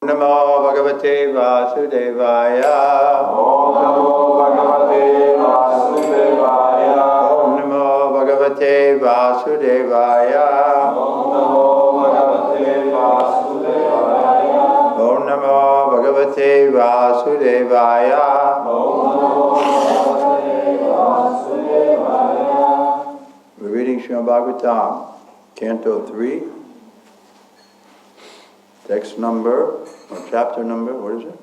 Namo Bhagavate Vasudevaya. Om Namo Bhagavate Vasudevaya. Om Namo Bhagavate Vasudevaya. Om Namo Bhagavate Vasudevaya. Om Namo Bhagavate Vasudevaya. Om Namo Bhagavate Vasudevaya. We're reading Srimad Bhagavatam, Canto 3, text number, or chapter number, what is it?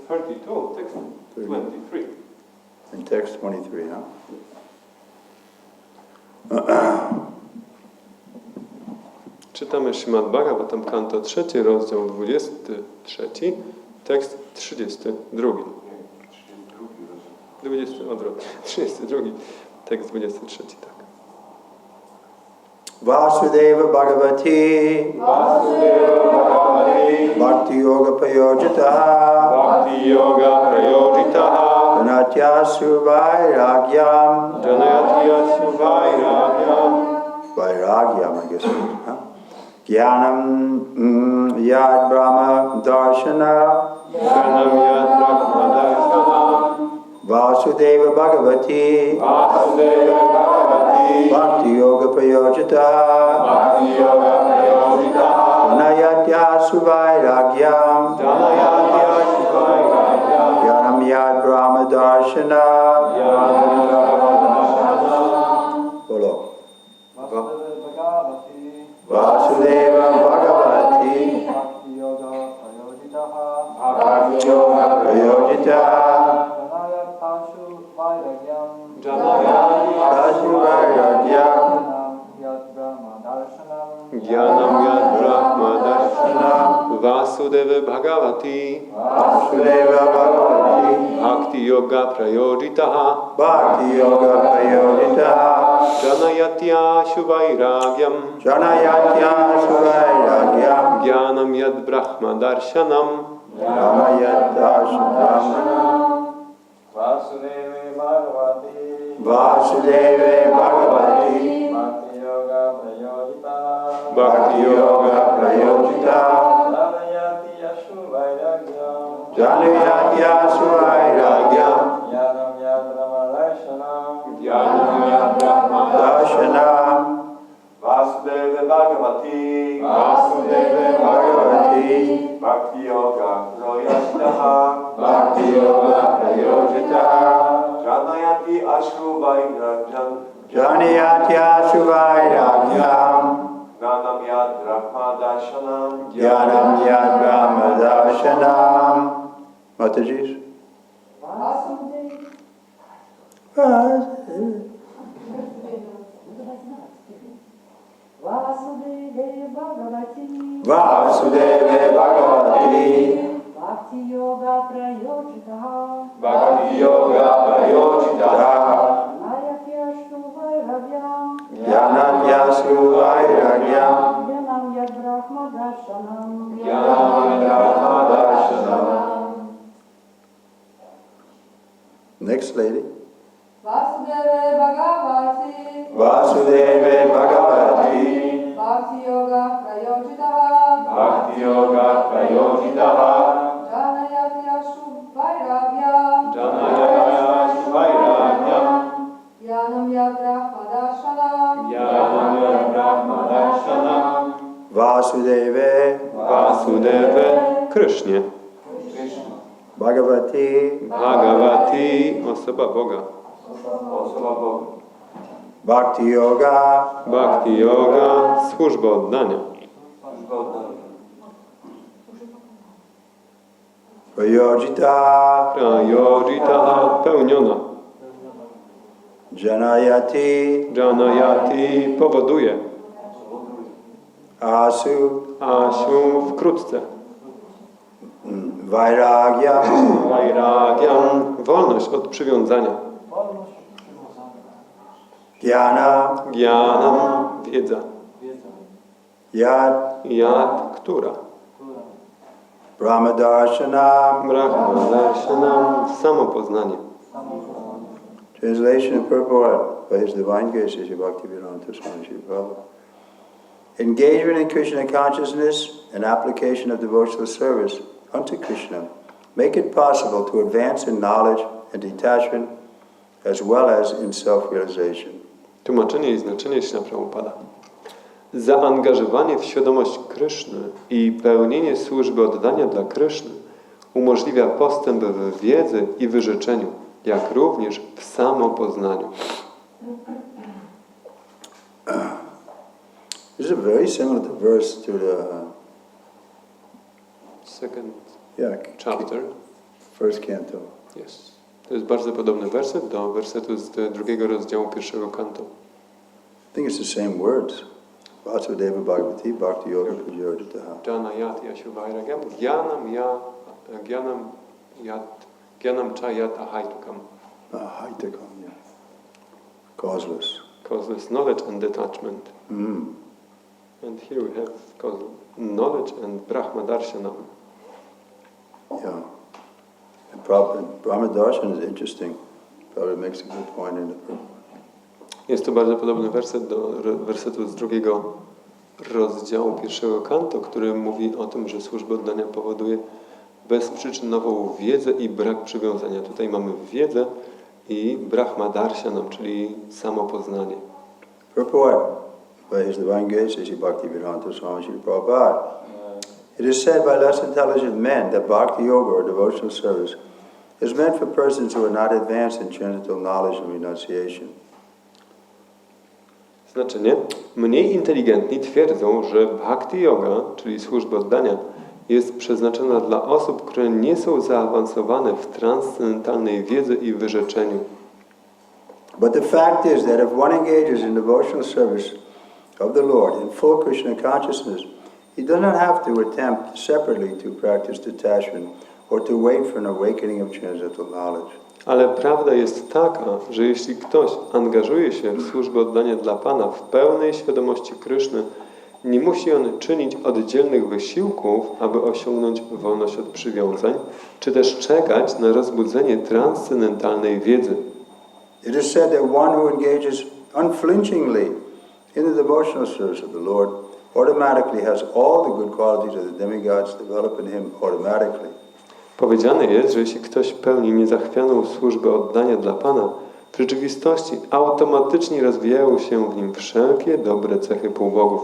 32, text 23. In text 23, huh? Czytamy Śrimad Bhagavatam, kanto 3, rozdział 23, tekst 32. 32, tekst 23, tak. Vasudeva Bhagavati. Vasudeva Bhagavati. Bhakti Yoga Prayojitaha. Bhakti Yoga Prayojitaha. Janatyasu Vairagyam. Janatyasu Vairagyam. Vairagyam, I guess it is, huh? Jnanam Yad Brahma Darshana. Jnanam Yad Brahma Darshana. Vasudeva Bhagavati. Vasudeva Bhagavati. Bhakti Yoga Prayojitaha. Bhakti Yoga Prayojitaha. Janatyasu Vairagyam. Janatyasu Vairagyam. Jnanam Yad Brahma Darshana. Jnanam Yad Brahma Darshana. Bolo. Vasudeva Bhagavati. Vasudeva Bhagavati. Bhakti Yoga Prayojitaha. Bhakti Yoga Prayojitaha. Janayatasu Vairagyam. Janayatasu Vairagyam. Yad Brahma Darshanam. Jnanam Yad Brahma Darshanam. Vasudeva Bhagavati. Vasudeva Bhagavati. Bhakti Yoga Prayojitaha. Bhakti Yoga Prayojitaha. Janayatyasu Vairagyam. Janayatyasu Vairagyam. Jnanam Yad Brahma Darshanam. Janayatyasu Brahmanam. Vasudeva Bhagavati. Vasudeva Bhagavati. Bhakti Yoga Prayojitaha. Bhakti Yoga Prayojitaha. Janayatasu Vairagyam. Janayatyasu Vairagyam. Jnanam Yad Brahma Darshanam. Jnanam Yad Brahma Darshanam. Vasudeva Bhagavati. Vasudeva Bhagavati. Bhakti Yoga Prayojitaha. Bhakti Yoga Prayojitaha. Janayati Ashu Vairagyam. Janayatyasu Vairagyam. Jnanam Yad Brahma Darshanam. Jnanam Yad Brahma Darshanam. Mataji's? Vasudeva Bhagavati. Vasudeva Bhagavati. Bhakti Yoga Prayojitaha. Bhakti Yoga Prayojitaha. Janayatyasu Vairagyam. Janatyasu Vairagyam. Jnanam Yad Brahma Darshanam. Jnanam Yad Brahma Darshanam. Next lady. Vasudeva Bhagavati. Vasudeva Bhagavati. Bhakti Yoga Prayojitaha. Bhakti Yoga Prayojitaha. Janayatyasu Vairagyam. Janayatyasu Vairagyam. Jnanam Yad Brahma Darshanam. Jnanam Yad Brahma Darshanam. Vasudeva Vasudeva Krishnie. Bhagavati. Bhagavati, osoba Boga. Osoba Boga. Bhakti Yoga. Bhakti Yoga, służba oddania. Prayojitaha. Prayojitaha, pełniona. Janayati. Janayati, powoduje. Asu. Asiu, wkrótce. Vairagyam. Vairagyam, wolność od przywiązania. Jnana. Jnanam, wiedza. Yad. Jad, która. Brahma Darshanam. Brahma Darshanam, samopoznanie. Translation and purport by His Divine Grace, Bhaktivedanta Swami SB. Engagement in Krishna consciousness and application of devotional service unto Krishna make it possible to advance in knowledge and detachment as well as in self-realization. Tłumaczenie i znaczenie Śrīla Prabhupada. Zaangażowanie w świadomość Kryszny i pełnienie służby oddania dla Kryszny umożliwia postęp w wiedzy i wyrzeczeniu, jak również w samopoznaniu. This is very similar to verse to the Second chapter, first canto. Yes. To jest bardzo podobny werset do wersetu z drugiego rozdziału pierwszego kantu. I think it's the same words. Vasudeva Bhagavati Bhakti Yoga Pujyoditaha. Jnana yat yashuvairagyam gyanam cha yat ahaitukam. Ahaitukam, yeah. Causeless. Causeless knowledge and detachment. And here we have knowledge and Brahma Darshanam. Yeah. And Brahma Darshan is interesting. Probably makes a good point in it. Jest to bardzo podobny werset do wersetu z drugiego rozdziału pierwszego kantu, który mówi o tym, że służba oddania powoduje bezprzyczynową wiedzę i brak przywiązania. Tutaj mamy wiedzę i Brahma Darshanam, czyli samopoznanie. Purport by His Divine Grace, Sri Bhaktivedanta Swami Srila Prabhupada. It is said by less intelligent men that bhakti yoga or devotional service is meant for persons who are not advanced in transcendental knowledge and renunciation. Znaczenie. Mniej inteligentni twierdzą, że bhakti yoga, czyli służba oddania, jest przeznaczona dla osób, które nie są zaawansowane w transcendentalnej wiedzy i wyrzeczeniu. But the fact is that if one engages in devotional service of the Lord in full Krishna consciousness, he does not have to attempt separately to practice detachment or to wait for an awakening of transcendental knowledge. Ale prawda jest taka, że jeśli ktoś angażuje się w służbę oddania dla Pana w pełnej świadomości Kryszny, nie musi on czynić oddzielnych wysiłków, aby osiągnąć wolność od przywiązań, czy też czekać na rozbudzenie transcendentalnej wiedzy. It is said that one who engages unflinchingly in the devotional service of the Lord automatically has all the good qualities of the demigods developed in him automatically. Powiedziane jest, że jeśli ktoś pełni niezachwianą służbę oddania dla Pana, w rzeczywistości automatycznie rozwijają się w nim wszelkie dobre cechy półbogów.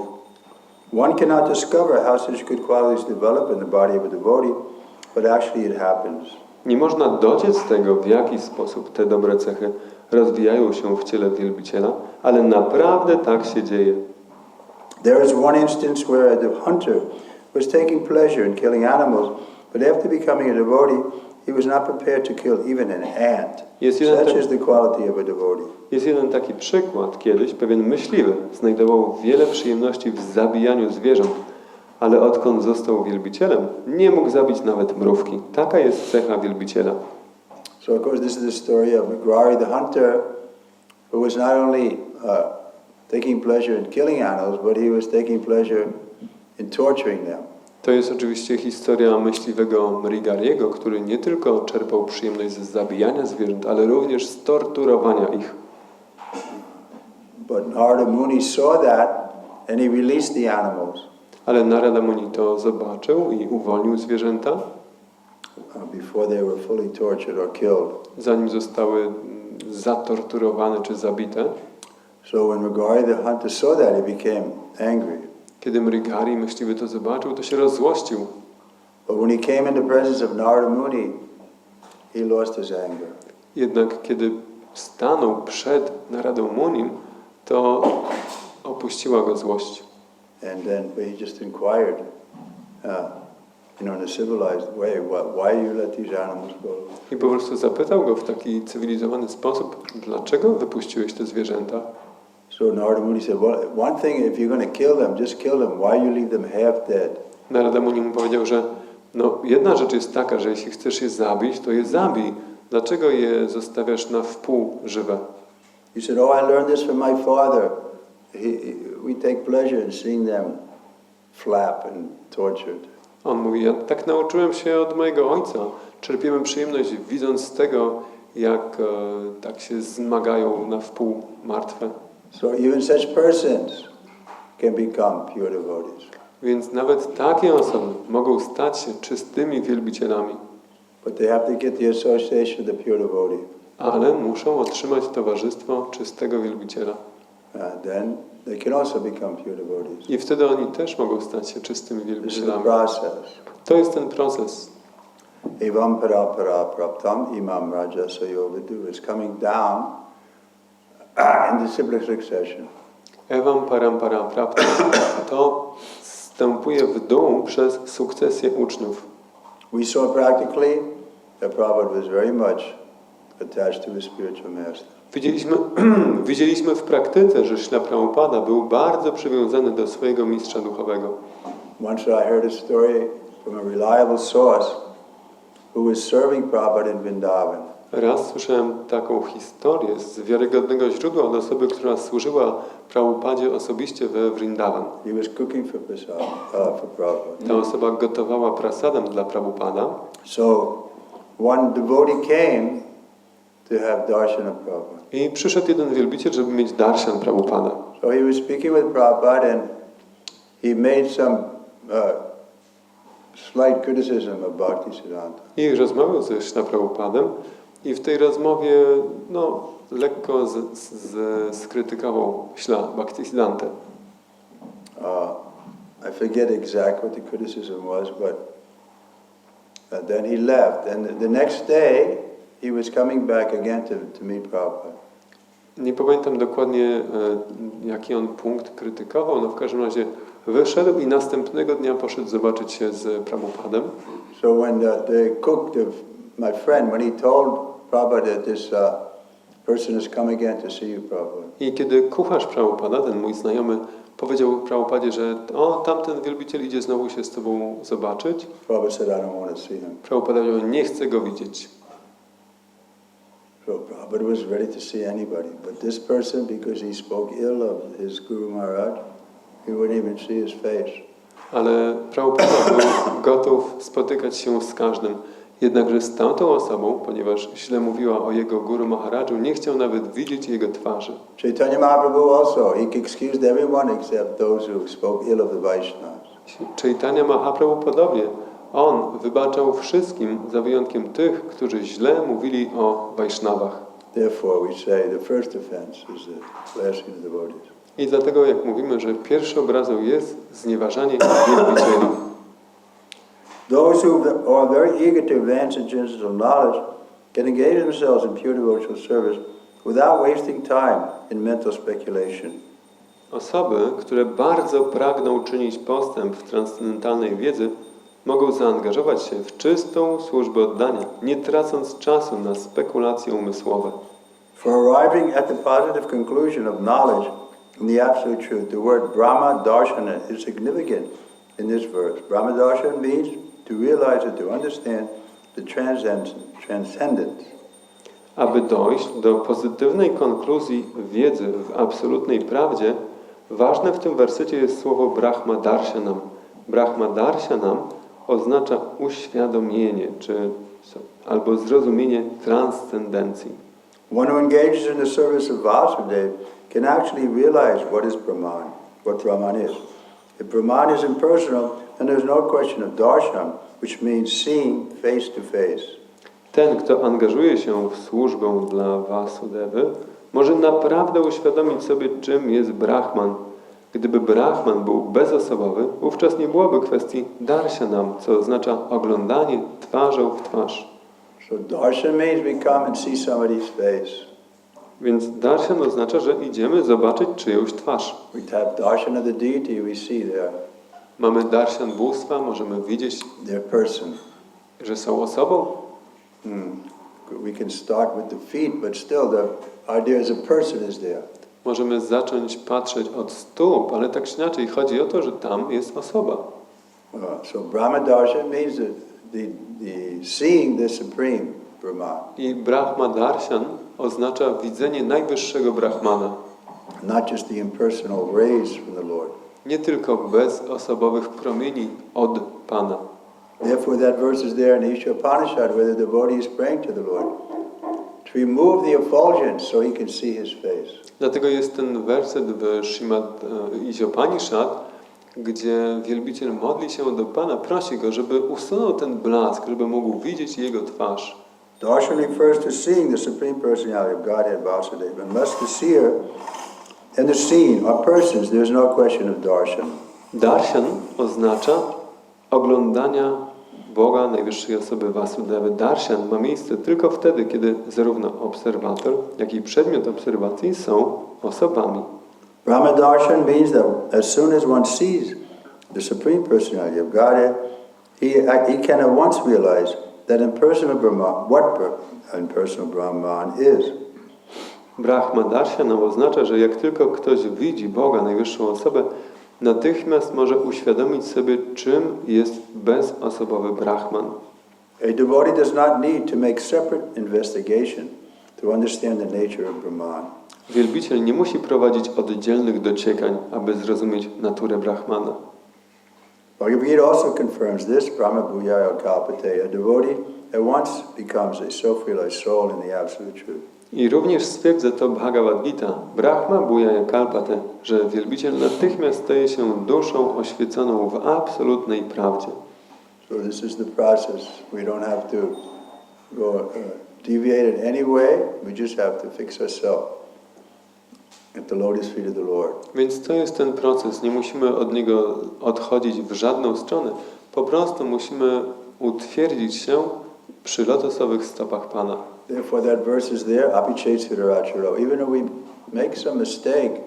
One cannot discover how such good qualities develop in the body of a devotee, but actually it happens. Nie można dociec tego, w jaki sposób te dobre cechy rozwijają się w ciele wielbiciela, ale naprawdę tak się dzieje. There is one instance where the hunter was taking pleasure in killing animals, but after becoming a devotee, he was not prepared to kill even an ant. Such is the quality of a devotee. Jest jeden taki przykład. Kiedyś pewien myśliwy znajdował wiele przyjemności w zabijaniu zwierząt, ale odkąd został wielbicielem, nie mógł zabić nawet mrówki. Taka jest cecha wielbiciela. So of course this is the story of Mrigari the hunter, who was not only taking pleasure in killing animals, but he was taking pleasure in torturing them. To jest oczywiście historia myśliwego Mrigariego, który nie tylko czerpał przyjemność z zabijania zwierząt, ale również z torturowania ich. But Narada Muni saw that and he released the animals. Ale Narada Muni to zobaczył i uwolnił zwierzęta, before they were fully tortured or killed. Zanim zostały zatorturowane czy zabite. So when Mrigari the hunter saw that, he became angry. Kiedy Mrigari myśliwy to zobaczył, to się rozzłościł. But when he came in the presence of Narada Muni, he lost his anger. Jednak kiedy stanął przed Naradą Munim, to opuściła go złość. And then he just inquired, in a civilized way, why you let these animals go? I po prostu zapytał go w taki cywilizowany sposób, dlaczego wypuściłeś te zwierzęta? So Narada Muni said, well, one thing, if you're going to kill them, just kill them. Why you leave them half dead? Narada Muni mu powiedział, że jedna rzecz jest taka, że jeśli chcesz je zabić, to je zabij. Dlaczego je zostawiasz na wpół żywe? He said, oh, I learned this from my father. We take pleasure in seeing them flap and tortured. On mówi, ja tak nauczyłem się od mojego ojca. Czerpiemy przyjemność widząc z tego, jak tak się zmagają na wpół martwe. So even such persons can become pure devotees. Więc nawet takie osoby mogą stać się czystymi wielbicielami, But they have to get the association of the pure devotee. ale muszą otrzymać towarzystwo czystego wielbiciela. Then they can also become pure devotees. I wtedy oni też mogą stać się czystymi This is the wielbicielami. process. To jest ten proces. Evam para para praptam imam raja sayovidu is coming down in disciplic succession. Evam param param prapta. To wstępuje w dół przez sukcesję uczniów. We saw practically that Prabhupada was very much attached to his spiritual master. Widzieliśmy w praktyce, że Śrila Prabhupada był bardzo przywiązany do swojego mistrza duchowego. Once I heard a story from a reliable source who was serving Prabhupada in Vrindavan. Raz słyszałem taką historię z wiarygodnego źródła od osoby, która służyła Prabhupadzie osobiście we Vrindavan. He was cooking for Prabhupada. Ta osoba gotowała prasadam dla Prabhupada. So one devotee came to have darshan of Prabhupada. I przyszedł jeden wielbiciel, żeby mieć darshan Prabhupada. So he was speaking with Prabhupada and he made some slight criticism of Bhaktisiddhanta. I rozmawiał ze Śrila Prabhupadem i w tej rozmowie lekko skrytykował Śrila Bhaktisiddhantę. I forget exactly what the criticism was, but then he left. And the next day he was coming back again to meet Prabhupada. Nie pamiętam dokładnie, jaki on punkt krytykował, no w każdym razie wyszedł i następnego dnia poszedł zobaczyć się z Prabhupadem. So when the cook, my friend, when he told Prabhupada that this person has come again to see you, Prabhupada. I kiedy kucharz Prabhupada, ten mój znajomy, powiedział Prabhupadzie, że tamten wielbiciel idzie znowu się z tobą zobaczyć, Prabhupada said, I don't want to see him. Prabhupada powiedział, nie chcę go widzieć. So Prabhupada was ready to see anybody, but this person, because he spoke ill of his Guru Maharaj, he wouldn't even see his face. Ale Prabhupada był gotów spotykać się z każdym. Jednakże z tamtą osobą, ponieważ źle mówiła o jego Guru Maharadżu, nie chciał nawet widzieć jego twarzy. Chaitanya Mahaprabhu also, he excused everyone except those who spoke ill of the Vaishnavas. Chaitanya Mahaprabhu podobnie. On wybaczał wszystkim, za wyjątkiem tych, którzy źle mówili o Vaishnavach. Therefore we say the first offense is the blasphemy of devotees. I dlatego, jak mówimy, że pierwszą obrazą jest znieważanie wielbicieli. Those who are very eager to advance in transcendental knowledge can engage themselves in pure devotional service without wasting time in mental speculation. Osoby, które bardzo pragną czynić postęp w transcendentalnej wiedzy, mogą zaangażować się w czystą służbę oddania, nie tracąc czasu na spekulacje umysłowe. For arriving at the positive conclusion of knowledge in the absolute truth, the word Brahma Darshana is significant in this verse. Brahma Darshana means to realize and to understand the transcendence. Aby dojść do pozytywnej konkluzji wiedzy w absolutnej prawdzie, ważne w tym wersecie jest słowo Brahma Darshanam. Brahma Darshanam oznacza uświadomienie, albo zrozumienie transcendencji. One who engages in the service of Vasudeva can actually realize what is Brahman, what Brahman is. If Brahman is impersonal, then there's no question of darshan, which means seeing face to face. Ten, kto angażuje się w służbę dla Vasudevy, może naprawdę uświadomić sobie, czym jest Brahman. Gdyby Brahman był bezosobowy, wówczas nie byłoby kwestii darshanam, co oznacza oglądanie twarzą w twarz. So darshan means we come and see somebody's face. Więc darshan oznacza, że idziemy zobaczyć czyjąś twarz. We have darshan of the deity, we see Mamy darshan bóstwa, możemy widzieć, their person. że są osobą. We can start with the feet, but still the idea is a person is there. Możemy zacząć patrzeć od stóp, ale tak czy inaczej chodzi o to, że tam jest osoba. So Brahma darshan means the seeing the supreme Brahman. I Brahma Darshan oznacza widzenie najwyższego Brahmana. Not just the impersonal rays from the Lord. Nie tylko bezosobowych promieni od Pana. Therefore that verse is there in Isha Upanishad where the devotee is praying to the Lord. to remove the effulgence so he can see his face. Dlatego jest ten werset w Śrimad Isiopanishad, gdzie wielbiciel modli się do Pana, prosi Go, żeby usunął ten blask, żeby mógł widzieć Jego twarz. Darshan refers to seeing the Supreme Personality of Godhead, Vasudeva. Unless the seer and the seen are persons, there is no question of darshan. Darshan oznacza oglądania Boga, najwyższej osoby Vasudevy. Darshan ma miejsce tylko wtedy, kiedy zarówno obserwator, jak i przedmiot obserwacji są osobami. Brahma darshan means that as soon as one sees the Supreme Personality of Godhead, he can at once realize that impersonal Brahman, what impersonal Brahman is. Brahma darshan oznacza, że jak tylko ktoś widzi Boga, najwyższą osobę, natychmiast może uświadomić sobie, czym jest bezosobowy Brahman. A devotee does not need to make separate investigation to understand the nature of Brahman. Wielbiciel nie musi prowadzić oddzielnych dociekań, aby zrozumieć naturę Brahmana. Bhagavad Gita also confirms this, Brahma Bhuyaya Kalpate. A devotee at once becomes a self-realized soul in the absolute truth. I również stwierdza to Bhagavad Gita, Brahma Bhuyaya Kalpate, że wielbiciel natychmiast staje się duszą oświeconą w absolutnej prawdzie. So this is the process. We don't have to go deviate in any way. We just have to fix ourselves at the lotus feet of the Lord. Więc to jest ten proces, nie musimy od niego odchodzić w żadną stronę. Po prostu musimy utwierdzić się przy lotosowych stopach Pana. Therefore that verse is there, apichesuduracharo. Even if we make some mistake,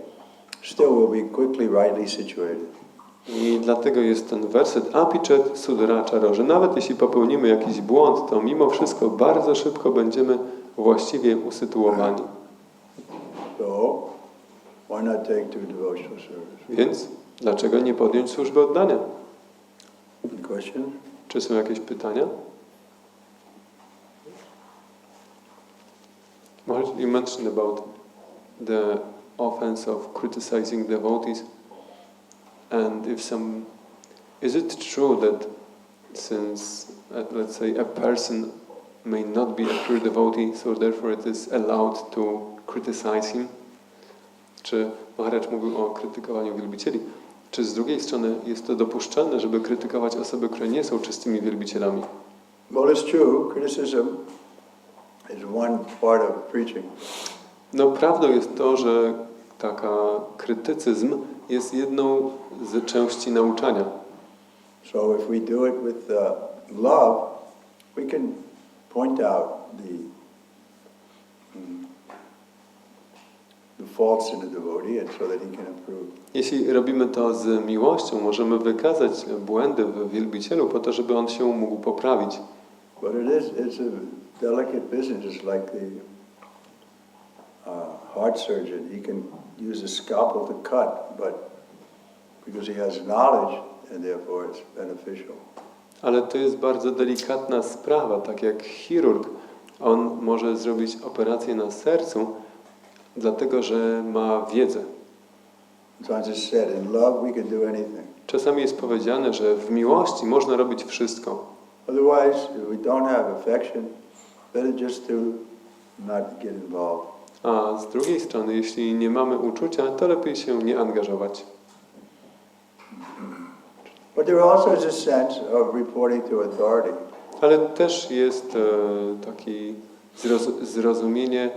still we'll be quickly rightly situated. I dlatego jest ten werset apichet suduracharo, że nawet jeśli popełnimy jakiś błąd, to mimo wszystko bardzo szybko będziemy właściwie usytuowani. So, why not take to devotional service? Więc dlaczego nie podjąć służby oddania? Any questions? Czy są jakieś pytania? You mentioned about the offense of criticizing devotees, and is it true that since, let's say, a person may not be a pure devotee, so therefore it is allowed to criticize him? Czy Maharaj mówił o krytykowaniu wielbicieli? Czy z drugiej strony jest to dopuszczalne, żeby krytykować osoby, które nie są czystymi wielbicielami? Well, it's true. Criticism is one part of preaching. No prawdą jest to, że taka krytycyzm jest jedną z części nauczania. So if we do it with love, we can point out the faults in the devotee and so that he can improve. Jeśli robimy to z miłością, możemy wykazać błędy w wielbicielu po to, żeby on się mógł poprawić. But it's a delicate business. It's like the heart surgeon. He can use a scalpel to cut, but because he has knowledge, and therefore it's beneficial. Ale to jest bardzo delikatna sprawa, tak jak chirurg. On może zrobić operację na sercu, dlatego że ma wiedzę. Sometimes it's said, in love we can do anything. Czasami jest powiedziane, że w miłości można robić wszystko. Otherwise, if we don't have affection, better just to not get involved. A z drugiej strony, jeśli nie mamy uczucia, to lepiej się nie angażować. But there also is a sense of reporting to authority. Ale też jest takie zrozumienie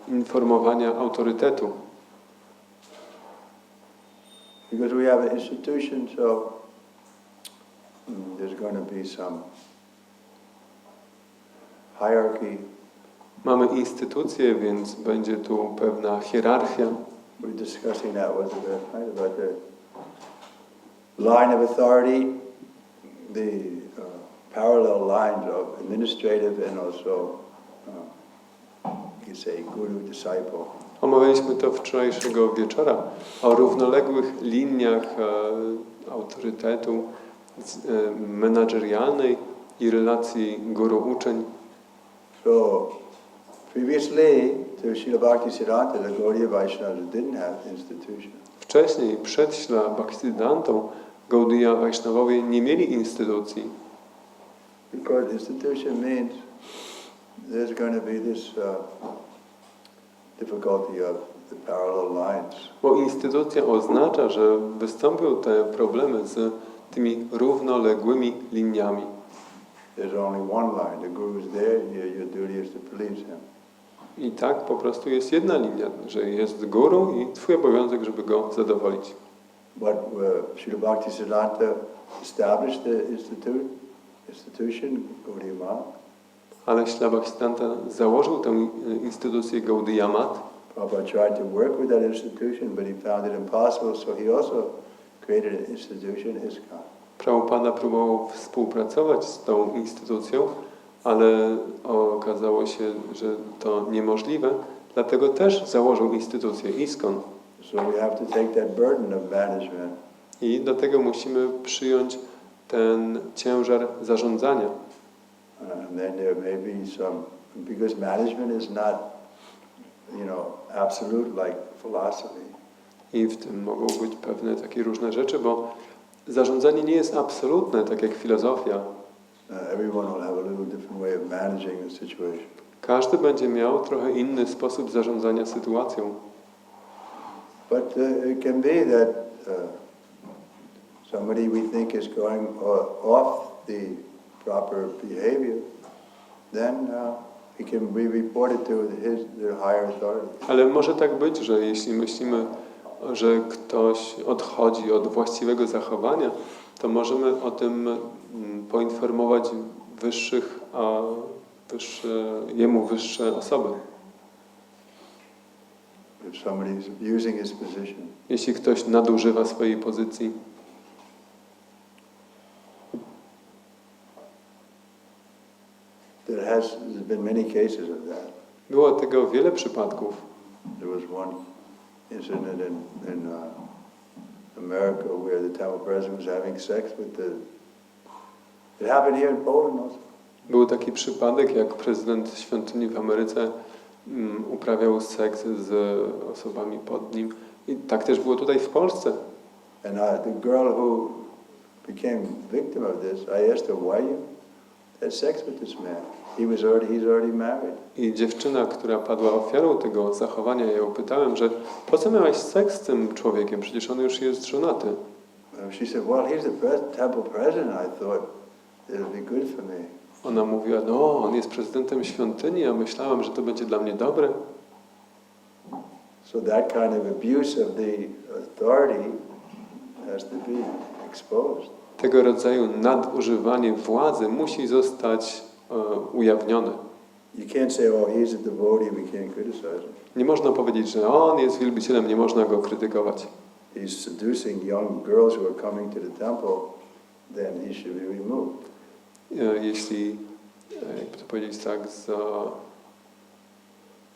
informowania autorytetu. Because we have an institution, so there's going to be some hierarchy. Mamy instytucje, więc będzie tu pewna hierarchia. We're discussing that was about the line of authority, the parallel lines of administrative and also, you could say, guru-disciple. Omawialiśmy to wczorajszego wieczora o równoległych liniach autorytetu menadżerialnej i relacji guru-uczeń. So, previously, to Srila Bhaktisiddhanta, the Gaudiya Vaishnavas didn't have institution. Wcześniej, przed Śla Bhaktisiddhantą, Gaudiya Vaishnavowie nie mieli instytucji. Because institution means there's going to be this difficulty of the parallel lines. Bo instytucja oznacza, że wystąpią te problemy z tymi równoległymi liniami. There's only one line. The Guru's there. Your duty is to please him. I tak po prostu jest jedna linia, że jest guru i twój obowiązek, żeby go zadowolić. But Srila Bhaktisiddhanta established the institution, Gaudiya Math. Ale Śrila Bhaktisiddhanta założył tę instytucję Gaudiya Math. Prabhupada tried to work with that institution, but he found it impossible, so he also created an institution, ISKCON. Prabhupada próbował współpracować z tą instytucją, ale okazało się, że to niemożliwe, dlatego też założył instytucję ISKCON. So we have to take that burden of management. I dlatego musimy przyjąć ten ciężar zarządzania. And then there may be some, because management is not, absolute like philosophy. I w tym mogą być pewne takie różne rzeczy, bo zarządzanie nie jest absolutne, tak jak filozofia. Everyone will have a little different way of managing the situation. Każdy będzie miał trochę inny sposób zarządzania sytuacją. But it can be that somebody we think is going off the proper behavior, then he can be reported to the higher authority. Ale może tak być, że jeśli myślimy, że ktoś odchodzi od właściwego zachowania, to możemy o tym poinformować jemu wyższe osoby. If somebody is abusing his position. Jeśli ktoś nadużywa swojej pozycji. There's been many cases of that. Było tego wiele przypadków. There was one incident in America where the temple president was having sex with It happened here in Poland also. Był taki przypadek, jak prezydent świątyni w Ameryce uprawiał seks z osobami pod nim. I tak też było tutaj w Polsce. And the girl who became victim of this, I asked her, why you had sex with this man? He's already married. I dziewczyna, która padła ofiarą tego zachowania, ja ją pytałem, że po co miałaś seks z tym człowiekiem? Przecież on już jest żonaty. She said, well, he's the temple president. I thought it would be good for me. Ona mówiła, no, on jest prezydentem świątyni, a myślałam, że to będzie dla mnie dobre. So that kind of abuse of the authority has to be exposed. Tego rodzaju nadużywanie władzy musi zostać ujawnione. You can't say, oh, he's a devotee, we can't criticize him. Nie można powiedzieć, że on jest wielbicielem, nie można go krytykować. He's seducing young girls who are coming to the temple, then he should be removed. Jeśli, jakby to powiedzieć tak,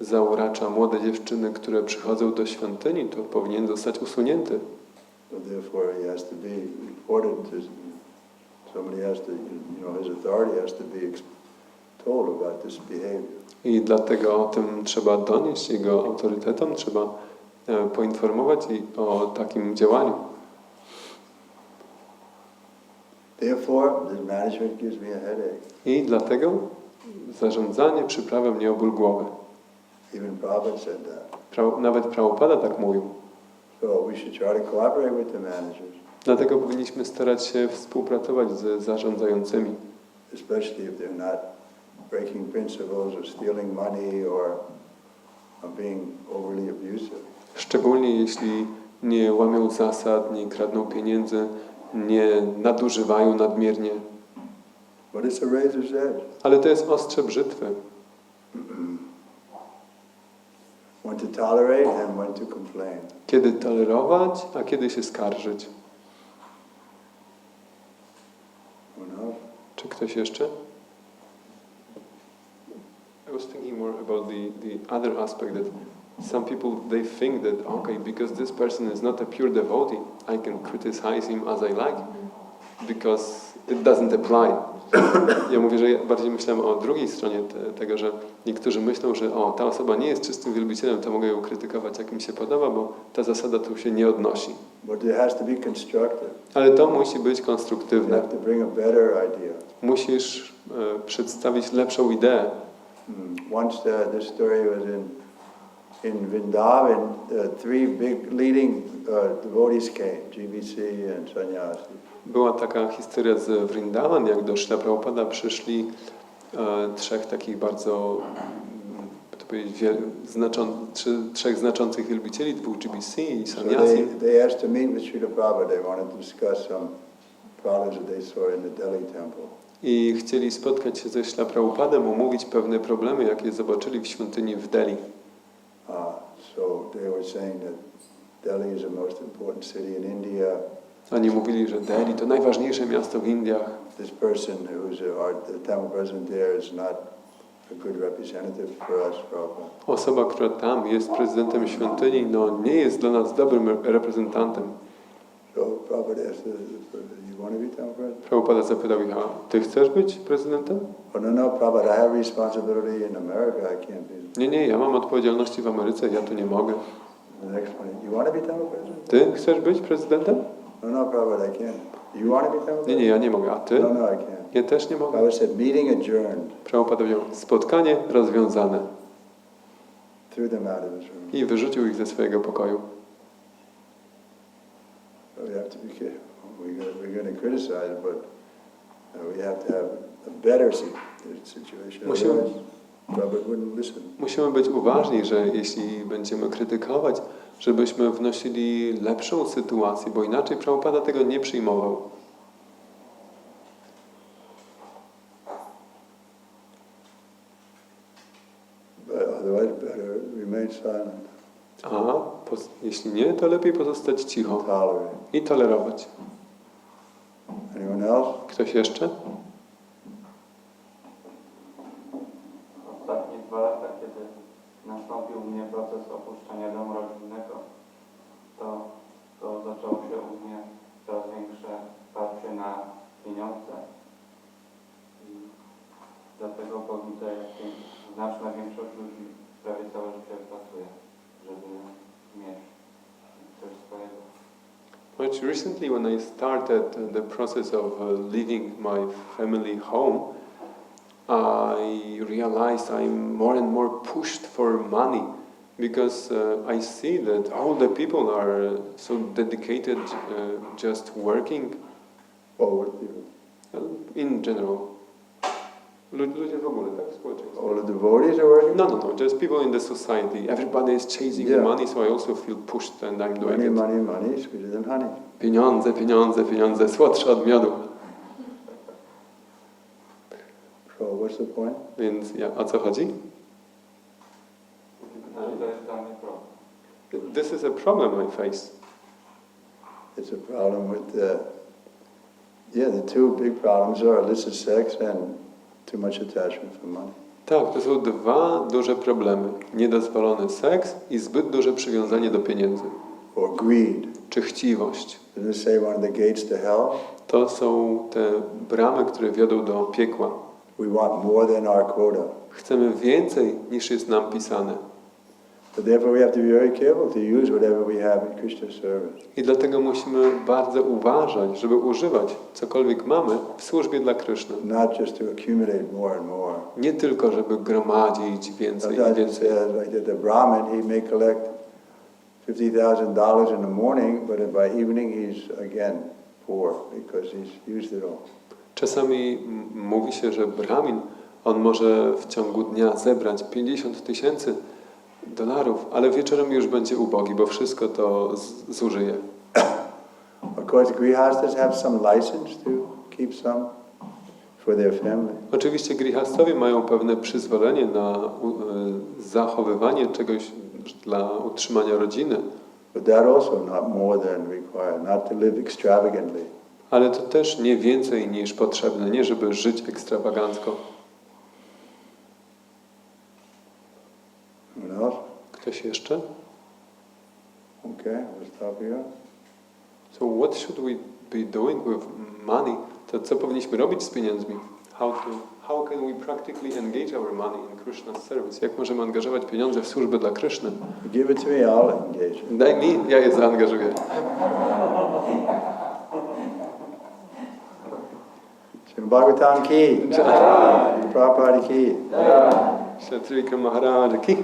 zauracza młode dziewczyny, które przychodzą do świątyni, to powinien zostać usunięty. So therefore he has to be reported to, somebody has to, his authority has to be told about this behavior. I dlatego o tym trzeba donieść jego autorytetom, trzeba poinformować o takim działaniu. Therefore, the management gives me a headache. I dlatego zarządzanie przyprawia mnie o ból głowy. Even Prabhupada said that. Nawet Prabhupada tak mówił. So we should try to cooperate with the managers. Dlatego powinniśmy starać się współpracować z zarządzającymi. Especially if they're not breaking principles or stealing money or being overly abusive. Szczególnie jeśli nie łamią zasad, nie kradną pieniędzy, nie nadużywają nadmiernie. But it's a razor's edge. Ale to jest ostrze brzytwy. When to tolerate and when to complain. Kiedy tolerować, a kiedy się skarżyć. Czy ktoś jeszcze? I was thinking more about the other aspect that some people, they think that, okay, because this person is not a pure devotee, I can criticize him as I like, because it doesn't apply. Ja mówię, że ja bardziej myślałem o drugiej stronie tego, że niektórzy myślą, że ta osoba nie jest czystym wielbicielem, to mogę ją krytykować, jak mi się podoba, bo ta zasada tu się nie odnosi. But it has to be constructive. Ale to musi być You konstruktywne. have to bring a better idea. Musisz przedstawić lepszą ideę. Once this story was in Vrindavan, three big leading devotees came, GBC and sannyasi. Była taka historia z Vrindavan, jak do Śrila Prabhupada przyszli trzech takich bardzo, to powiedzieć, trzech znaczących wielbicieli, dwóch GBC i So sannyasi. they asked to meet with Srila Prabhupada. They wanted to discuss some problems that they saw in the Delhi temple. I chcieli spotkać się ze Śrila Prabhupadem, omówić pewne problemy, jakie zobaczyli w świątyni w Delhi. So they were saying that Delhi is the most important city in India. Oni mówili, że Delhi to najważniejsze miasto w Indiach. This person who's the temple president there is not a good representative for us, Prabhupada. Osoba, która tam jest prezydentem świątyni, no nie jest dla nas dobrym reprezentantem. So Prabhupada asked, you want to be temple president? Prabhupada zapytał ich, a ty chcesz być prezydentem? Oh, no, Prabhupada, I have responsibility in America, I can't be. Nie, ja mam odpowiedzialności w Ameryce, ja tu nie mogę. The next one, you want to be temple president? Ty chcesz być prezydentem? No, Prabhupada, I can't. You want to be temple president? Nie, ja nie mogę. A ty? No, I can't. Ja też nie mogę. Prabhupada said, meeting adjourned. Prabhupada powiedział, spotkanie rozwiązane. Threw them out of his room. I wyrzucił ich ze swojego pokoju. So we have to be careful. We're going to criticize, but we have to have a better situation. Otherwise, Prabhupada wouldn't listen. Musimy być uważni, że jeśli będziemy krytykować, żebyśmy wnosili lepszą sytuację, bo inaczej Prabhupada tego nie przyjmował. But otherwise, better remain silent. A jeśli nie, to lepiej pozostać cicho Tolerate. i tolerować. Anyone else? Ktoś jeszcze? Ostatnie 2 lata, kiedy nastąpił u mnie proces opuszczenia domu rodzinnego, to zaczęło się u mnie coraz większe parcie na pieniądze. I dlatego bo widzę, jak znaczna większość ludzi prawie całe życie pracuje, żeby mieć coś swojego. Much recently, when I started the process of leaving my family home, I realized I'm more and more pushed for money because I see that all the people are so dedicated just working All the people. in general. Ludzie w ogóle, tak? Społeczeństwo. All the devotees are working? No, just people in the society. Everybody is chasing the money, so I also feel pushed and I'm doing Money, it. money, sweeter than honey. Pieniądze, słodsze od miodu. So what's the point? Więc o co chodzi? To jest dla mnie problem. This is a problem I face. It's a problem with the two big problems are illicit sex and too much attachment for money. Tak, to są dwa duże problemy. Niedozwolony seks i zbyt duże przywiązanie do pieniędzy. Or greed. Czy chciwość. Doesn't it say one of the gates to hell? To są te bramy, które wiodą do piekła. We want more than our quota. Chcemy więcej niż jest nam pisane. So therefore we have to be very careful to use whatever we have in Krishna service. I dlatego musimy bardzo uważać, żeby używać cokolwiek mamy w służbie dla Kryszny. Not just to accumulate more and more. Nie tylko, żeby gromadzić więcej i Sometimes it więcej. says like that the Brahmin, he may collect $50,000 in the morning, but by evening he's again poor because he's used it all. Czasami mówi się, że Brahmin, on może w ciągu dnia zebrać $50,000, ale wieczorem już będzie ubogi, bo wszystko to zużyje. Of course, grihastas have some license to keep some for their family. Oczywiście grihastowie mają pewne przyzwolenie na zachowywanie czegoś dla utrzymania rodziny. But that also not more than required, not to live extravagantly. Ale to też nie więcej niż potrzebne, nie żeby żyć ekstrawagancko. Ktoś jeszcze? Okay, we'll stop here. So what should we be doing with money? To co powinniśmy robić z pieniędzmi? How can we practically engage our money in Krishna's service? Jak możemy angażować pieniądze w służbę dla Kryszny? Give it to me, I'll engage. Daj mi, ja je zaangażuję. Bhagavatam ki, Prabhupada ki, Trivikrama Maharaj Ki.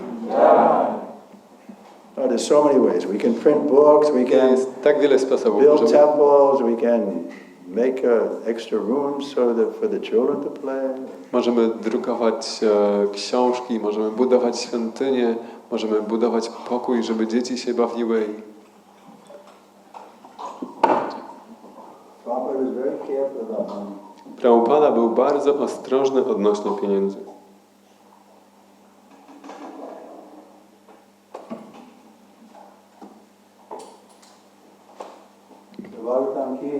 Oh, there's so many ways. We can print books, we can Jest tak wiele sposobów. build Możemy, temples, we can make extra rooms for the children to play. możemy drukować książki, możemy budować świątynie, możemy budować pokój, żeby dzieci się bawiły. Prabhupada was very careful about money. Prabhupada był bardzo ostrożny odnośnie pieniędzy. Bhagavatam ki.